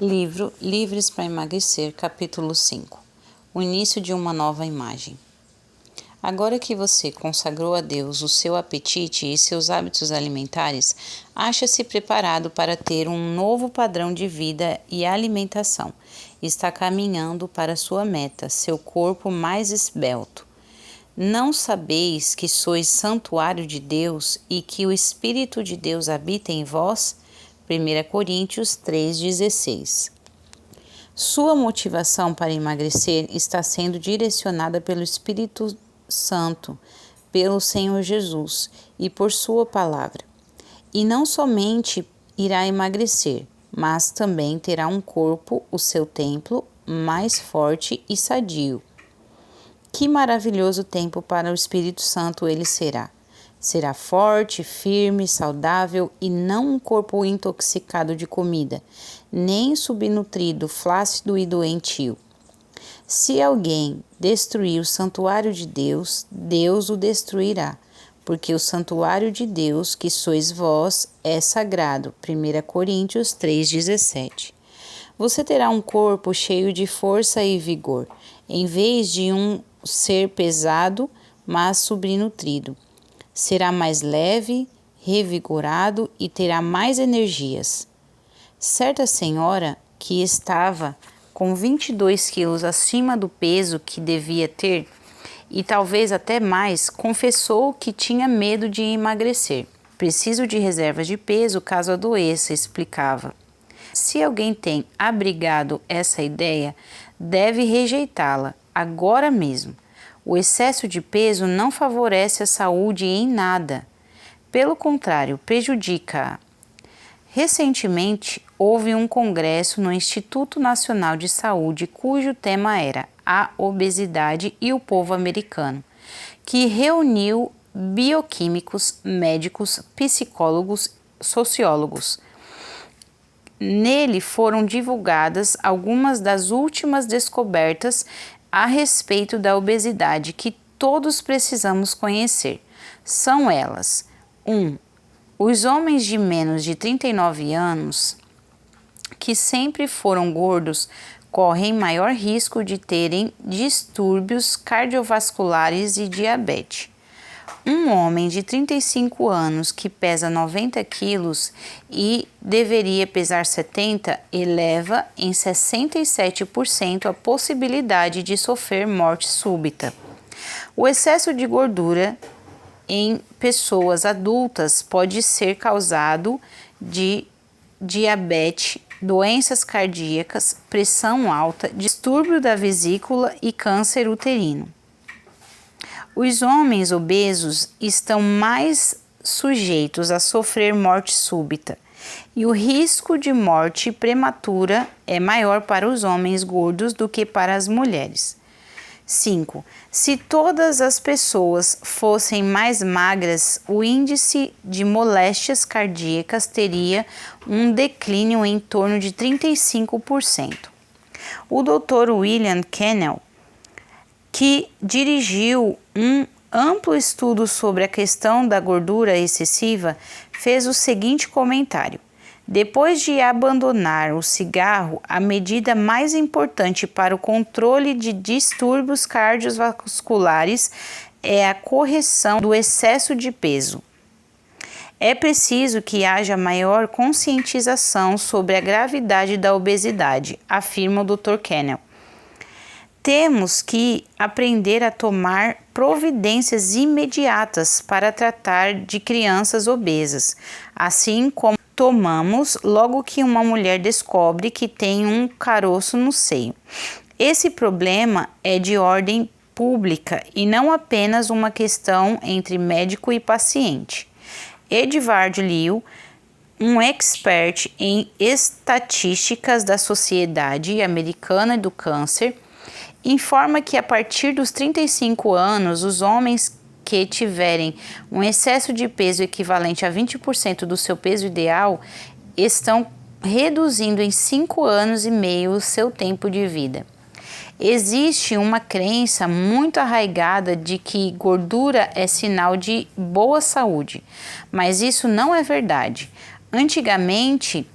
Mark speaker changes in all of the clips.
Speaker 1: Livro Livres para Emagrecer, capítulo 5. O início de uma nova imagem. Agora que você consagrou a Deus o seu apetite e seus hábitos alimentares, acha-se preparado para ter um novo padrão de vida e alimentação. Está caminhando para sua meta, seu corpo mais esbelto. Não sabeis que sois santuário de Deus e que o Espírito de Deus habita em vós? 1 Coríntios 3,16. Sua motivação para emagrecer está sendo direcionada pelo Espírito Santo, pelo Senhor Jesus e por sua palavra. E não somente irá emagrecer, mas também terá um corpo, o seu templo, mais forte e sadio. Que maravilhoso tempo para o Espírito Santo ele será! Será forte, firme, saudável e não um corpo intoxicado de comida, nem subnutrido, flácido e doentio. Se alguém destruir o santuário de Deus, Deus o destruirá, porque o santuário de Deus, que sois vós, é sagrado. 1 Coríntios 3,17. Você terá um corpo cheio de força e vigor, em vez de um ser pesado, mas subnutrido. Será mais leve, revigorado e terá mais energias. Certa senhora que estava com 22 quilos acima do peso que devia ter, e talvez até mais, confessou que tinha medo de emagrecer. Preciso de reservas de peso caso adoeça, explicava. Se alguém tem abrigado essa ideia, deve rejeitá-la agora mesmo. O excesso de peso não favorece a saúde em nada. Pelo contrário, prejudica-a. Recentemente, houve um congresso no Instituto Nacional de Saúde cujo tema era a obesidade e o povo americano, que reuniu bioquímicos, médicos, psicólogos, sociólogos. Nele foram divulgadas algumas das últimas descobertas a respeito da obesidade que todos precisamos conhecer. São elas: 1. Os homens de menos de 39 anos que sempre foram gordos correm maior risco de terem distúrbios cardiovasculares e diabetes. Um homem de 35 anos que pesa 90 quilos e deveria pesar 70, eleva em 67% a possibilidade de sofrer morte súbita. O excesso de gordura em pessoas adultas pode ser causado de diabetes, doenças cardíacas, pressão alta, distúrbio da vesícula e câncer uterino. Os homens obesos estão mais sujeitos a sofrer morte súbita e o risco de morte prematura é maior para os homens gordos do que para as mulheres. 5. Se todas as pessoas fossem mais magras, o índice de moléstias cardíacas teria um declínio em torno de 35%. O Dr. William Kennel, que dirigiu um amplo estudo sobre a questão da gordura excessiva, fez o seguinte comentário: depois de abandonar o cigarro, a medida mais importante para o controle de distúrbios cardiovasculares é a correção do excesso de peso. É preciso que haja maior conscientização sobre a gravidade da obesidade, afirma o Dr. Kennel. Temos que aprender a tomar providências imediatas para tratar de crianças obesas, assim como tomamos logo que uma mulher descobre que tem um caroço no seio. Esse problema é de ordem pública e não apenas uma questão entre médico e paciente. Edvard Liu, um expert em estatísticas da Sociedade Americana do Câncer, informa que a partir dos 35 anos, os homens que tiverem um excesso de peso equivalente a 20% do seu peso ideal estão reduzindo em 5 anos e meio o seu tempo de vida. Existe uma crença muito arraigada de que gordura é sinal de boa saúde, mas isso não é verdade. Antigamente,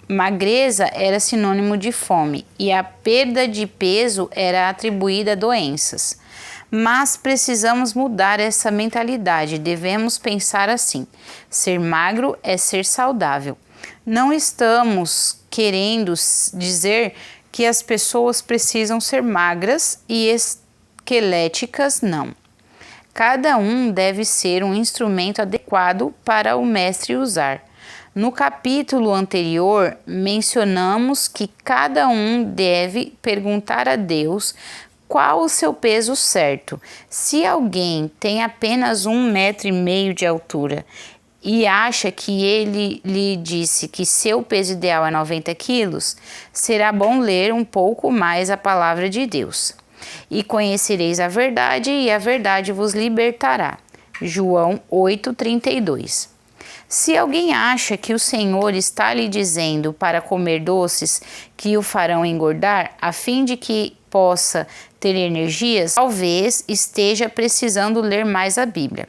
Speaker 1: magreza era sinônimo de fome e a perda de peso era atribuída a doenças. Mas precisamos mudar essa mentalidade, devemos pensar assim: ser magro é ser saudável. Não estamos querendo dizer que as pessoas precisam ser magras e esqueléticas, não. Cada um deve ser um instrumento adequado para o mestre usar. No capítulo anterior, mencionamos que cada um deve perguntar a Deus qual o seu peso certo. Se alguém tem apenas 1,5 m de altura e acha que ele lhe disse que seu peso ideal é 90 quilos, será bom ler um pouco mais a palavra de Deus. E conhecereis a verdade, e a verdade vos libertará. João 8,32. Se alguém acha que o Senhor está lhe dizendo para comer doces que o farão engordar, a fim de que possa ter energias, talvez esteja precisando ler mais a Bíblia.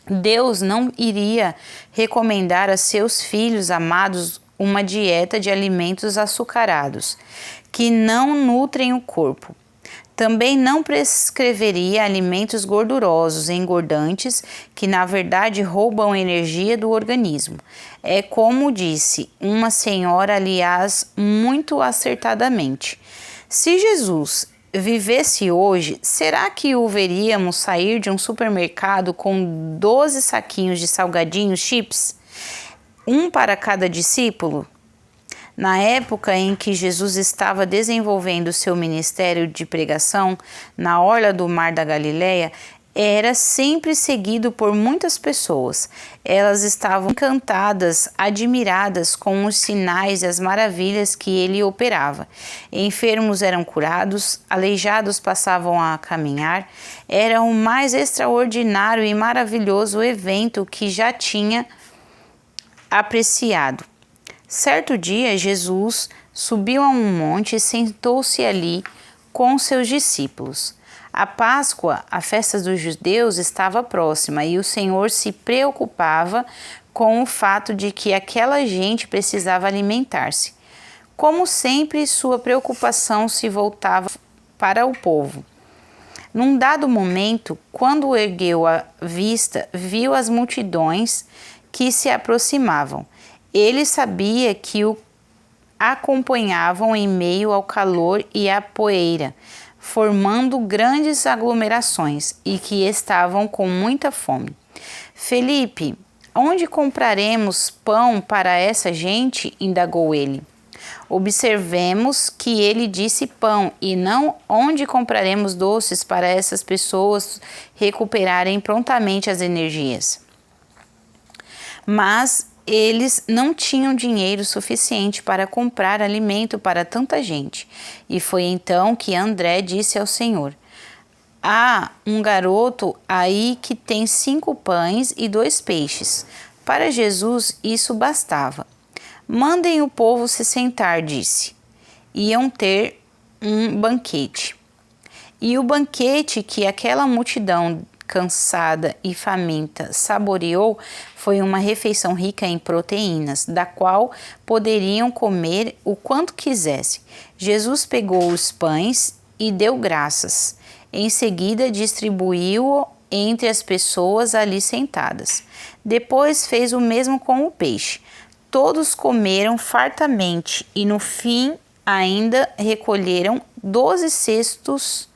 Speaker 1: Deus não iria recomendar a seus filhos amados uma dieta de alimentos açucarados, que não nutrem o corpo. Também não prescreveria alimentos gordurosos e engordantes que, na verdade, roubam energia do organismo. É como disse uma senhora, aliás, muito acertadamente: se Jesus vivesse hoje, será que o veríamos sair de um supermercado com 12 saquinhos de salgadinhos chips, um para cada discípulo? Na época em que Jesus estava desenvolvendo seu ministério de pregação na orla do Mar da Galileia, era sempre seguido por muitas pessoas. Elas estavam encantadas, admiradas com os sinais e as maravilhas que ele operava. Enfermos eram curados, aleijados passavam a caminhar. Era o mais extraordinário e maravilhoso evento que já tinha apreciado. Certo dia, Jesus subiu a um monte e sentou-se ali com seus discípulos. A Páscoa, a festa dos judeus, estava próxima e o Senhor se preocupava com o fato de que aquela gente precisava alimentar-se. Como sempre, sua preocupação se voltava para o povo. Num dado momento, quando ergueu a vista, viu as multidões que se aproximavam. Ele sabia que o acompanhavam em meio ao calor e à poeira, formando grandes aglomerações e que estavam com muita fome. Felipe, onde compraremos pão para essa gente? Indagou ele. Observemos que ele disse pão e não onde compraremos doces para essas pessoas recuperarem prontamente as energias. Mas eles não tinham dinheiro suficiente para comprar alimento para tanta gente. E foi então que André disse ao Senhor: há um garoto aí que tem 5 pães e 2 peixes. Para Jesus isso bastava. Mandem o povo se sentar, disse. Iam ter um banquete. E o banquete que aquela multidão cansada e faminta saboreou foi uma refeição rica em proteínas, da qual poderiam comer o quanto quisessem. Jesus pegou os pães e deu graças. Em seguida, distribuiu-o entre as pessoas ali sentadas. Depois fez o mesmo com o peixe. Todos comeram fartamente e no fim ainda recolheram 12 cestos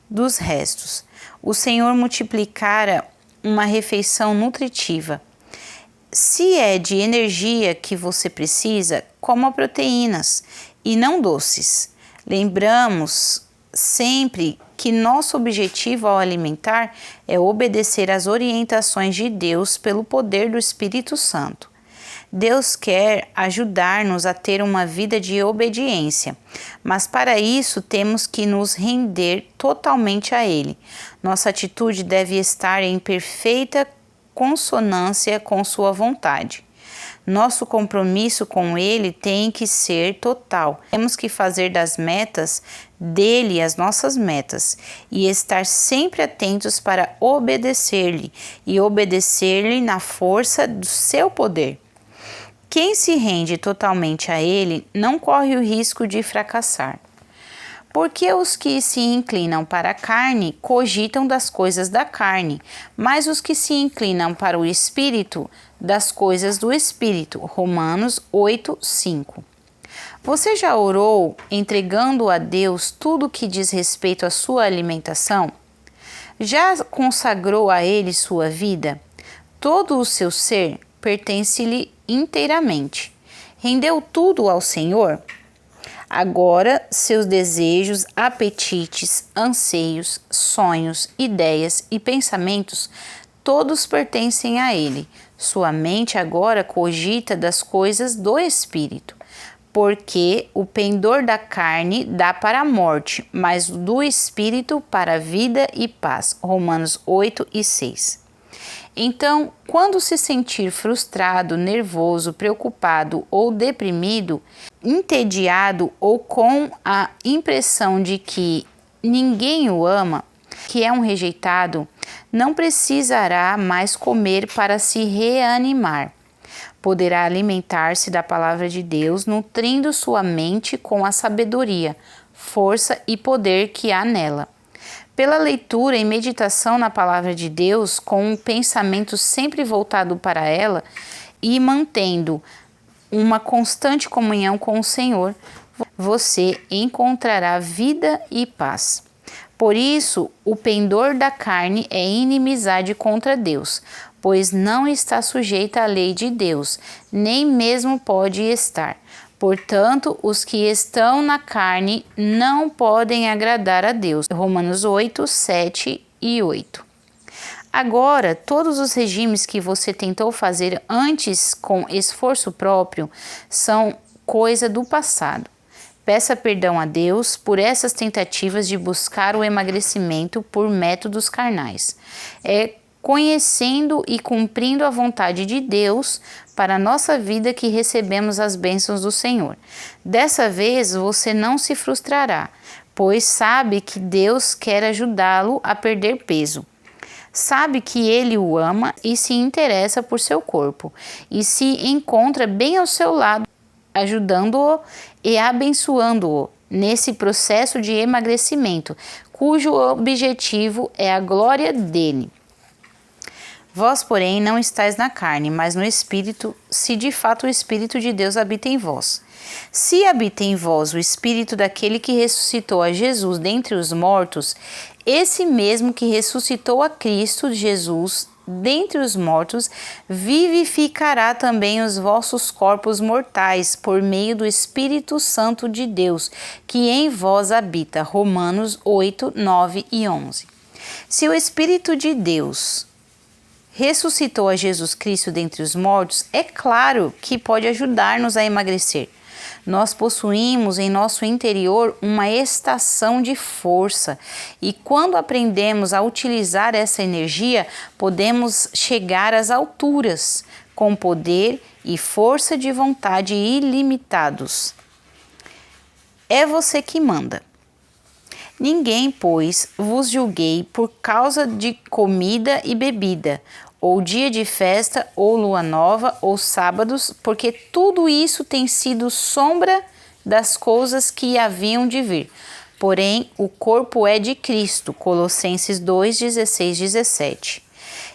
Speaker 1: dos restos. O Senhor multiplicara uma refeição nutritiva. Se é de energia que você precisa, coma proteínas e não doces. Lembramos sempre que nosso objetivo ao alimentar é obedecer às orientações de Deus pelo poder do Espírito Santo. Deus quer ajudar-nos a ter uma vida de obediência, mas para isso temos que nos render totalmente a Ele. Nossa atitude deve estar em perfeita consonância com sua vontade. Nosso compromisso com Ele tem que ser total. Temos que fazer das metas dele as nossas metas e estar sempre atentos para obedecer-lhe e obedecer-lhe na força do seu poder. Quem se rende totalmente a ele não corre o risco de fracassar. Porque os que se inclinam para a carne cogitam das coisas da carne, mas os que se inclinam para o Espírito, das coisas do Espírito. Romanos 8, 5. Você já orou entregando a Deus tudo que diz respeito à sua alimentação? Já consagrou a Ele sua vida? Todo o seu ser pertence-lhe inteiramente. Rendeu tudo ao Senhor? Agora, seus desejos, apetites, anseios, sonhos, ideias e pensamentos, todos pertencem a Ele. Sua mente agora cogita das coisas do Espírito, porque o pendor da carne dá para a morte, mas do Espírito para a vida e paz. Romanos 8 e 6. Então, quando se sentir frustrado, nervoso, preocupado ou deprimido, entediado ou com a impressão de que ninguém o ama, que é um rejeitado, não precisará mais comer para se reanimar. Poderá alimentar-se da palavra de Deus, nutrindo sua mente com a sabedoria, força e poder que há nela. Pela leitura e meditação na palavra de Deus, com um pensamento sempre voltado para ela e mantendo uma constante comunhão com o Senhor, você encontrará vida e paz. Por isso, o pendor da carne é inimizade contra Deus, pois não está sujeita à lei de Deus, nem mesmo pode estar. Portanto, os que estão na carne não podem agradar a Deus. Romanos 8, 7 e 8. Agora, todos os regimes que você tentou fazer antes com esforço próprio são coisa do passado. Peça perdão a Deus por essas tentativas de buscar o emagrecimento por métodos carnais. É conhecendo e cumprindo a vontade de Deus para a nossa vida que recebemos as bênçãos do Senhor. Dessa vez você não se frustrará, pois sabe que Deus quer ajudá-lo a perder peso. Sabe que Ele o ama e se interessa por seu corpo, e se encontra bem ao seu lado, ajudando-o e abençoando-o nesse processo de emagrecimento, cujo objetivo é a glória dele. Vós, porém, não estáis na carne, mas no Espírito, se de fato o Espírito de Deus habita em vós. Se habita em vós o Espírito daquele que ressuscitou a Jesus dentre os mortos, esse mesmo que ressuscitou a Cristo Jesus dentre os mortos, vivificará também os vossos corpos mortais, por meio do Espírito Santo de Deus, que em vós habita. Romanos 8, 9 e 11. Se o Espírito de Deus ressuscitou a Jesus Cristo dentre os mortos, é claro que pode ajudar-nos a emagrecer. Nós possuímos em nosso interior uma estação de força e quando aprendemos a utilizar essa energia, podemos chegar às alturas com poder e força de vontade ilimitados. É você que manda. Ninguém, pois, vos julguei por causa de comida e bebida, ou dia de festa, ou lua nova, ou sábados, porque tudo isso tem sido sombra das coisas que haviam de vir. Porém, o corpo é de Cristo. Colossenses 2, 16, 17.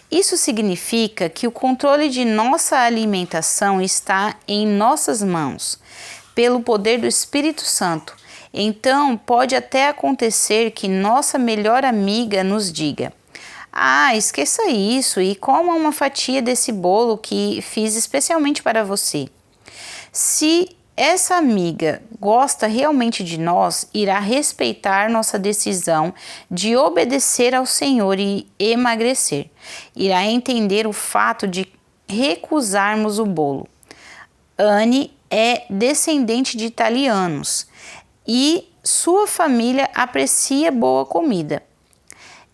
Speaker 1: Isso significa que o controle de nossa alimentação está em nossas mãos, pelo poder do Espírito Santo. Então, pode até acontecer que nossa melhor amiga nos diga: ah, esqueça isso e coma uma fatia desse bolo que fiz especialmente para você. Se essa amiga gosta realmente de nós, irá respeitar nossa decisão de obedecer ao Senhor e emagrecer. Irá entender o fato de recusarmos o bolo. Anne é descendente de italianos e sua família aprecia boa comida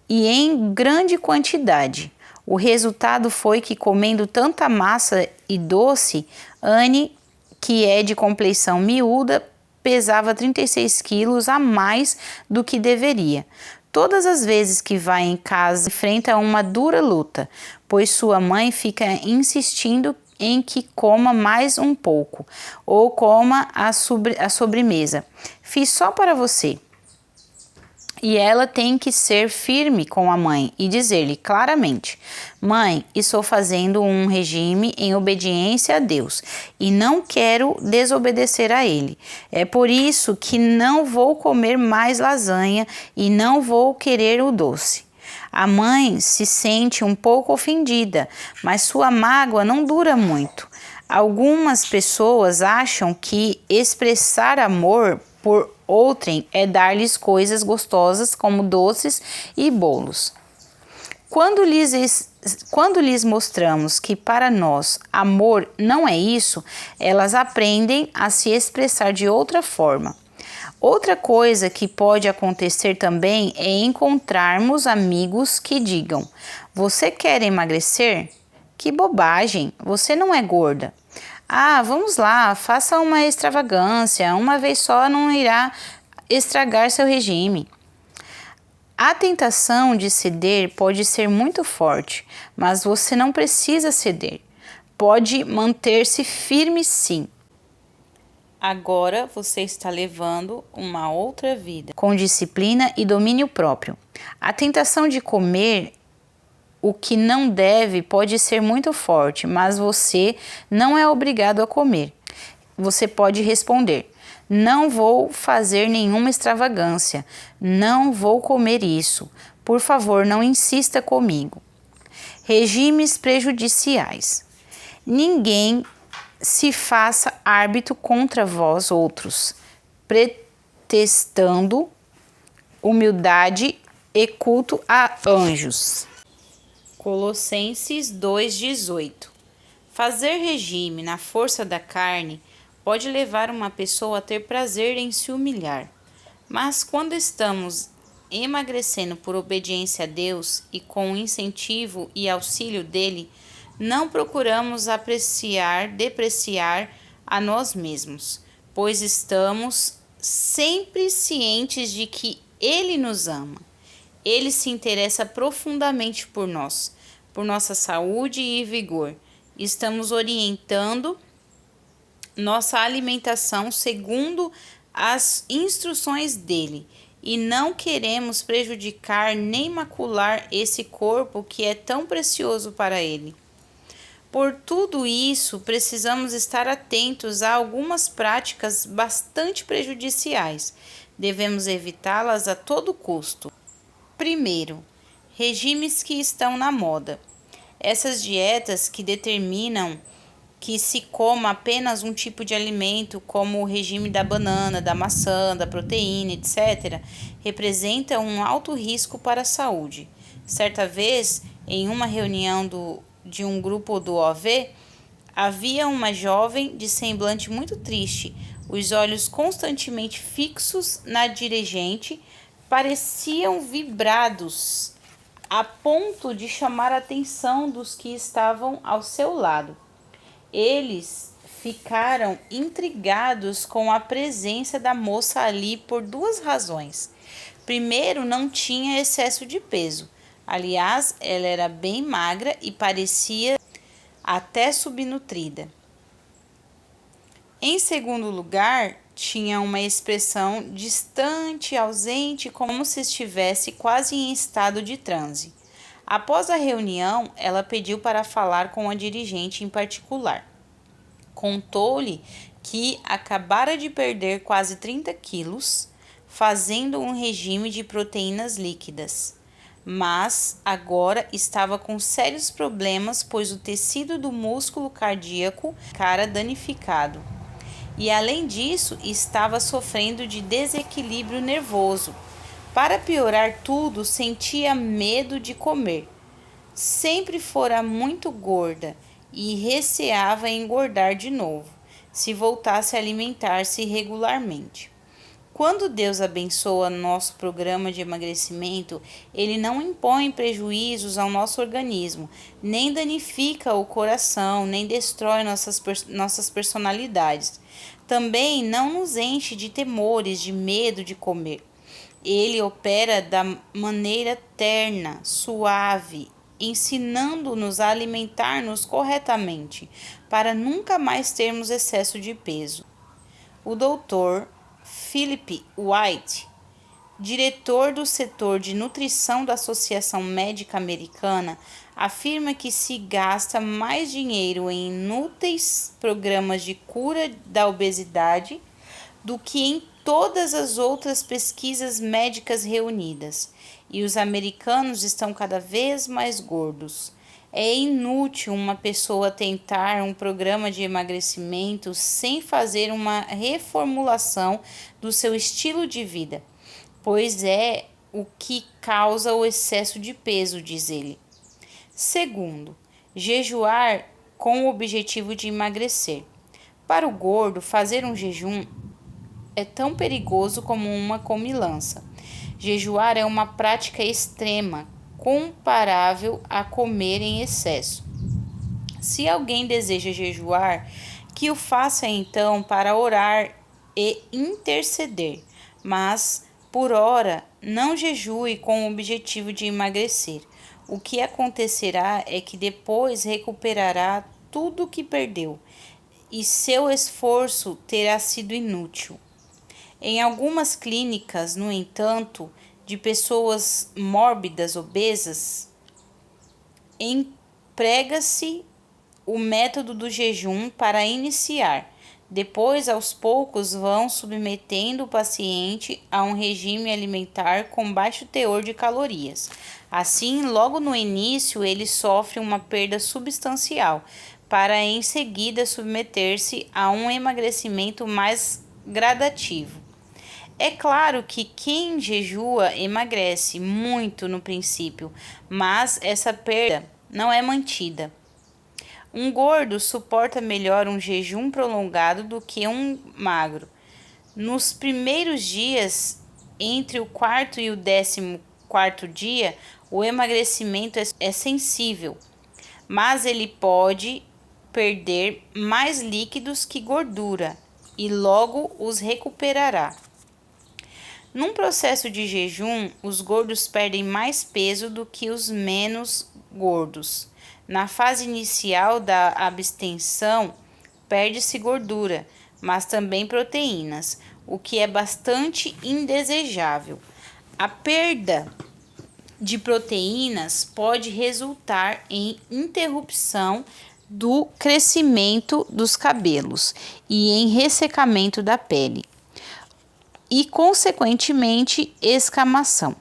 Speaker 1: e em grande quantidade. O resultado foi que, comendo tanta massa e doce, Anne, que é de compleição miúda, pesava 36 quilos a mais do que deveria. Todas as vezes que vai em casa, enfrenta uma dura luta, pois sua mãe fica insistindo em que coma mais um pouco, ou coma a sobremesa. Fiz só para você. E ela tem que ser firme com a mãe e dizer-lhe claramente: Mãe, estou fazendo um regime em obediência a Deus e não quero desobedecer a Ele. É por isso que não vou comer mais lasanha e não vou querer o doce. A mãe se sente um pouco ofendida, mas sua mágoa não dura muito. Algumas pessoas acham que expressar amor por outrem é dar-lhes coisas gostosas como doces e bolos. Quando lhes mostramos que para nós amor não é isso, elas aprendem a se expressar de outra forma. Outra coisa que pode acontecer também é encontrarmos amigos que digam: Você quer emagrecer? Que bobagem, você não é gorda. Ah, vamos lá, faça uma extravagância, uma vez só não irá estragar seu regime. A tentação de ceder pode ser muito forte, mas você não precisa ceder. Pode manter-se firme sim. Agora você está levando uma outra vida, com disciplina e domínio próprio. A tentação de comer o que não deve pode ser muito forte, mas você não é obrigado a comer. Você pode responder: Não vou fazer nenhuma extravagância, não vou comer isso. Por favor, não insista comigo. Regimes prejudiciais. Ninguém se faça árbitro contra vós outros, pretextando humildade e culto a anjos. Colossenses 2,18. Fazer regime na força da carne pode levar uma pessoa a ter prazer em se humilhar, mas quando estamos emagrecendo por obediência a Deus e com o incentivo e auxílio dele, não procuramos depreciar a nós mesmos, pois estamos sempre cientes de que Ele nos ama. Ele se interessa profundamente por nós, por nossa saúde e vigor. Estamos orientando nossa alimentação segundo as instruções dele e não queremos prejudicar nem macular esse corpo que é tão precioso para ele. Por tudo isso, precisamos estar atentos a algumas práticas bastante prejudiciais. Devemos evitá-las a todo custo. Primeiro, regimes que estão na moda. Essas dietas que determinam que se coma apenas um tipo de alimento, como o regime da banana, da maçã, da proteína, etc., representam um alto risco para a saúde. Certa vez, em uma reunião de um grupo do OV, havia uma jovem de semblante muito triste, os olhos constantemente fixos na dirigente, pareciam vibrados a ponto de chamar a atenção dos que estavam ao seu lado. Eles ficaram intrigados com a presença da moça ali por duas razões. Primeiro, não tinha excesso de peso. Aliás, ela era bem magra e parecia até subnutrida. Em segundo lugar, tinha uma expressão distante, ausente, como se estivesse quase em estado de transe. Após a reunião, ela pediu para falar com a dirigente em particular. Contou-lhe que acabara de perder quase 30 quilos, fazendo um regime de proteínas líquidas, mas agora estava com sérios problemas, pois o tecido do músculo cardíaco ficara danificado. E além disso, estava sofrendo de desequilíbrio nervoso. Para piorar tudo, sentia medo de comer. Sempre fora muito gorda e receava engordar de novo, se voltasse a alimentar-se regularmente. Quando Deus abençoa nosso programa de emagrecimento, Ele não impõe prejuízos ao nosso organismo, nem danifica o coração, nem destrói nossas personalidades. Também não nos enche de temores, de medo de comer. Ele opera da maneira terna, suave ensinando-nos a alimentar-nos corretamente, para nunca mais termos excesso de peso. O Dr. Philip White, diretor do setor de nutrição da Associação Médica Americana, afirma que se gasta mais dinheiro em inúteis programas de cura da obesidade do que em todas as outras pesquisas médicas reunidas, e os americanos estão cada vez mais gordos. É inútil uma pessoa tentar um programa de emagrecimento sem fazer uma reformulação do seu estilo de vida, pois é o que causa o excesso de peso, diz ele. Segundo, jejuar com o objetivo de emagrecer. Para o gordo, fazer um jejum é tão perigoso como uma comilança. Jejuar é uma prática extrema, comparável a comer em excesso. Se alguém deseja jejuar, que o faça então para orar e interceder, mas, por ora, não jejue com o objetivo de emagrecer. O que acontecerá é que depois recuperará tudo o que perdeu, e seu esforço terá sido inútil. Em algumas clínicas, no entanto, de pessoas mórbidas, obesas, emprega-se o método do jejum para iniciar. Depois, aos poucos, vão submetendo o paciente a um regime alimentar com baixo teor de calorias. Assim, logo no início, ele sofre uma perda substancial, para em seguida submeter-se a um emagrecimento mais gradativo. É claro que quem jejua emagrece muito no princípio, mas essa perda não é mantida. Um gordo suporta melhor um jejum prolongado do que um magro. Nos primeiros dias, entre o quarto e o 14º dia, o emagrecimento é sensível, mas ele pode perder mais líquidos que gordura e logo os recuperará. Num processo de jejum, os gordos perdem mais peso do que os menos gordos. Na fase inicial da abstenção, perde-se gordura, mas também proteínas, o que é bastante indesejável. A perda de proteínas pode resultar em interrupção do crescimento dos cabelos e em ressecamento da pele, e, consequentemente, escamação.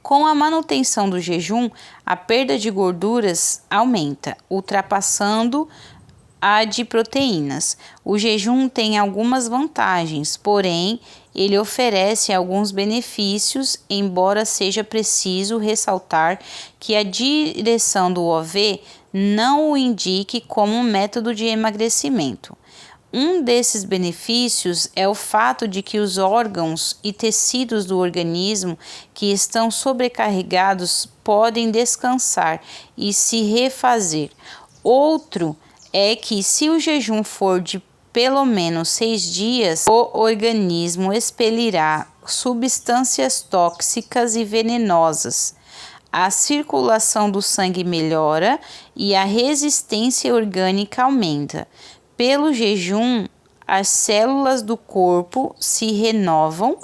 Speaker 1: Com a manutenção do jejum, a perda de gorduras aumenta, ultrapassando a de proteínas. O jejum tem algumas vantagens, porém, ele oferece alguns benefícios, embora seja preciso ressaltar que a direção do OV não o indique como um método de emagrecimento. Um desses benefícios é o fato de que os órgãos e tecidos do organismo que estão sobrecarregados podem descansar e se refazer. Outro é que, se o jejum for de pelo menos 6 dias, o organismo expelirá substâncias tóxicas e venenosas. A circulação do sangue melhora e a resistência orgânica aumenta. Pelo jejum, as células do corpo se renovam,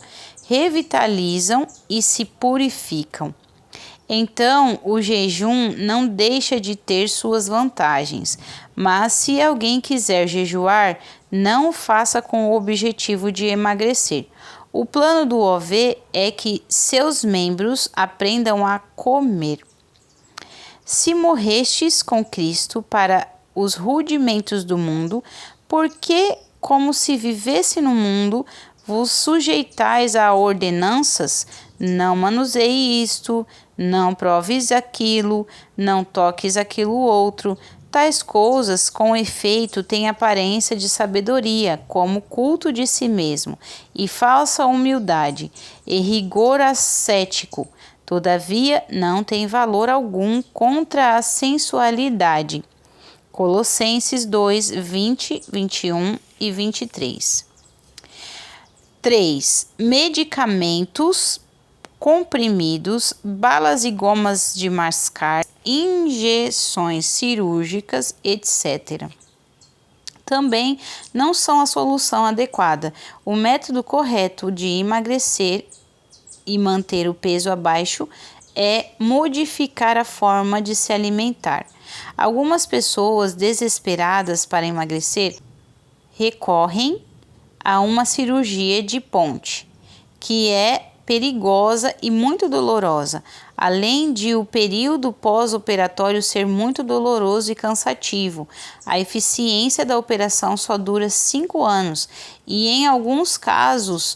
Speaker 1: revitalizam e se purificam. Então, o jejum não deixa de ter suas vantagens, mas se alguém quiser jejuar, não o faça com o objetivo de emagrecer. O plano do OV é que seus membros aprendam a comer. Se morrestes com Cristo para os rudimentos do mundo, porque, como se vivesse no mundo, vos sujeitais a ordenanças, não manuseie isto, não proves aquilo, não toques aquilo outro. Tais coisas, com efeito, têm aparência de sabedoria, como culto de si mesmo, e falsa humildade, e rigor ascético. Todavia, não tem valor algum contra a sensualidade. Colossenses 2, 20, 21 e 23. 3. Medicamentos, comprimidos, balas e gomas de mascar, injeções cirúrgicas, etc. Também não são a solução adequada. O método correto de emagrecer e manter o peso abaixo é modificar a forma de se alimentar. Algumas pessoas desesperadas para emagrecer recorrem a uma cirurgia de ponte, que é perigosa e muito dolorosa, além de o período pós-operatório ser muito doloroso e cansativo. A eficiência da operação só dura 5 anos e, em alguns casos,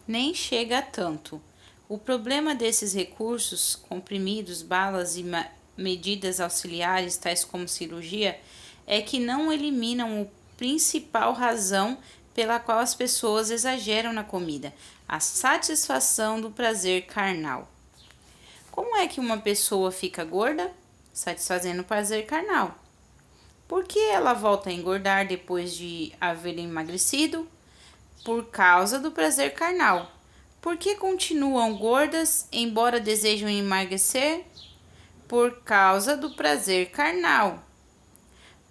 Speaker 1: nem chega a tanto. O problema desses recursos, comprimidos, balas e medidas auxiliares, tais como cirurgia, é que não eliminam a principal razão pela qual as pessoas exageram na comida: a satisfação do prazer carnal. Como é que uma pessoa fica gorda? Satisfazendo o prazer carnal. Por que ela volta a engordar depois de haver emagrecido? Por causa do prazer carnal. Por que continuam gordas, embora desejam emagrecer? Por causa do prazer carnal.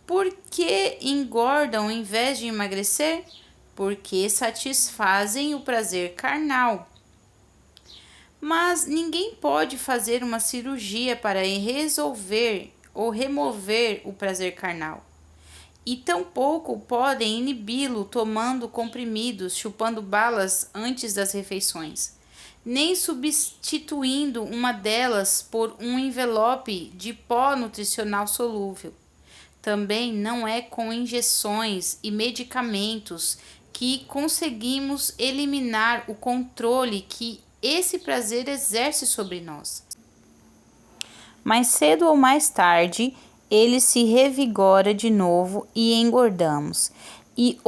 Speaker 1: Por que engordam em vez de emagrecer? Porque satisfazem o prazer carnal. Mas ninguém pode fazer uma cirurgia para resolver ou remover o prazer carnal. E tampouco podem inibi-lo tomando comprimidos, chupando balas antes das refeições, nem substituindo uma delas por um envelope de pó nutricional solúvel. Também não é com injeções e medicamentos que conseguimos eliminar o controle que esse prazer exerce sobre nós. Mais cedo ou mais tarde, ele se revigora de novo e engordamos. E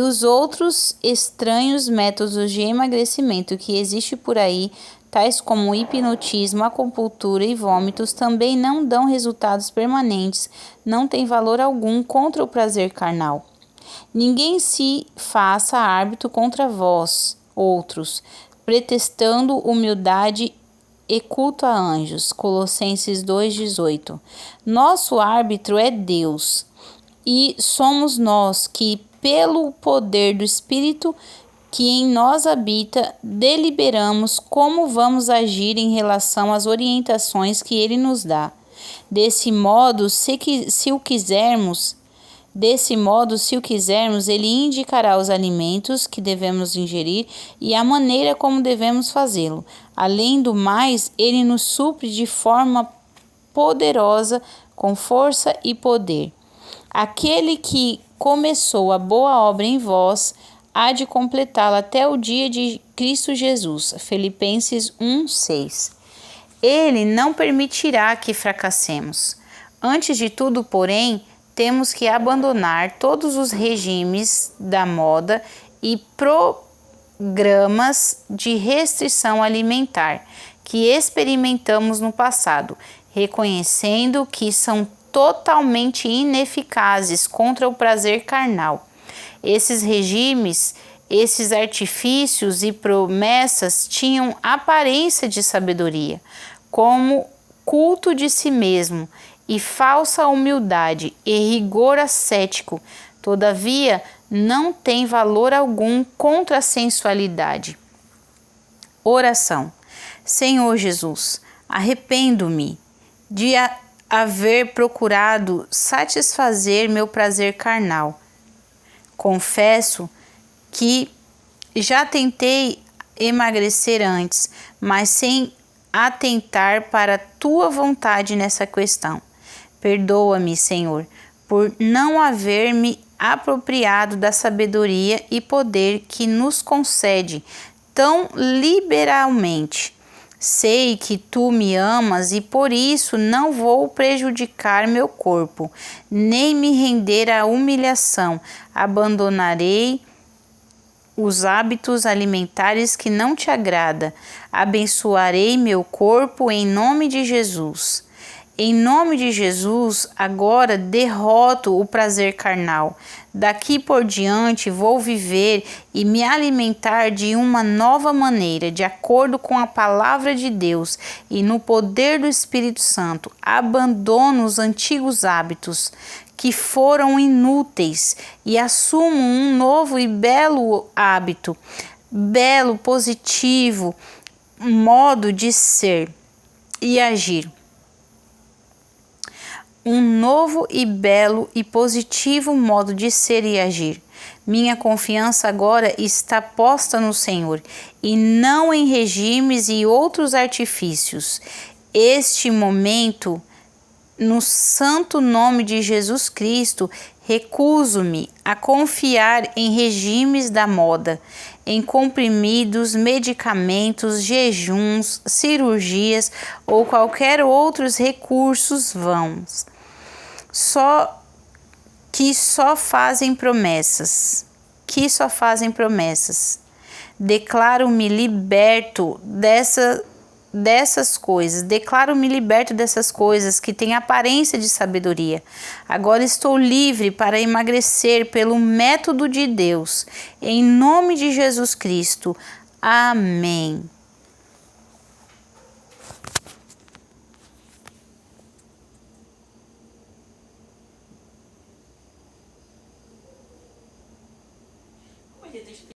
Speaker 1: os outros estranhos métodos de emagrecimento que existem por aí, tais como hipnotismo, acupuntura e vômitos, também não dão resultados permanentes, não têm valor algum contra o prazer carnal. Ninguém se faça árbitro contra vós, outros, pretextando humildade e culto a anjos. Colossenses 2,18. Nosso árbitro é Deus, e somos nós que, pelo poder do Espírito que em nós habita, deliberamos como vamos agir em relação às orientações que Ele nos dá. Desse modo, se o quisermos, Ele indicará os alimentos que devemos ingerir e a maneira como devemos fazê-lo. Além do mais, Ele nos supre de forma poderosa, com força e poder. Aquele que começou a boa obra em vós, há de completá-la até o dia de Cristo Jesus. Filipenses 1:6. Ele não permitirá que fracassemos. Antes de tudo, porém, temos que abandonar todos os regimes da moda e programas de restrição alimentar que experimentamos no passado, reconhecendo que são totalmente ineficazes contra o prazer carnal. Esses regimes, esses artifícios e promessas tinham aparência de sabedoria, como culto de si mesmo e falsa humildade e rigor ascético. Todavia, não tem valor algum contra a sensualidade. Oração. Senhor Jesus, arrependo-me de haver procurado satisfazer meu prazer carnal. Confesso que já tentei emagrecer antes, mas sem atentar para a tua vontade nessa questão. Perdoa-me, Senhor, por não haver me apropriado da sabedoria e poder que nos concede tão liberalmente. Sei que tu me amas e por isso não vou prejudicar meu corpo, nem me render à humilhação. Abandonarei os hábitos alimentares que não te agrada. Abençoarei meu corpo em nome de Jesus. Em nome de Jesus, agora derroto o prazer carnal. Daqui por diante vou viver e me alimentar de uma nova maneira, de acordo com a palavra de Deus e no poder do Espírito Santo. Abandono os antigos hábitos que foram inúteis e assumo um novo e belo hábito, belo, positivo, modo de ser e agir. Um novo e belo e positivo modo de ser e agir. Minha confiança agora está posta no Senhor e não em regimes e outros artifícios. Este momento, no santo nome de Jesus Cristo, recuso-me a confiar em regimes da moda, em comprimidos, medicamentos, jejuns, cirurgias ou qualquer outros recursos vãos. Só fazem promessas. Declaro-me liberto dessas coisas. Declaro-me liberto dessas coisas que têm aparência de sabedoria. Agora estou livre para emagrecer pelo método de Deus. Em nome de Jesus Cristo. Amém.
Speaker 2: Mas ele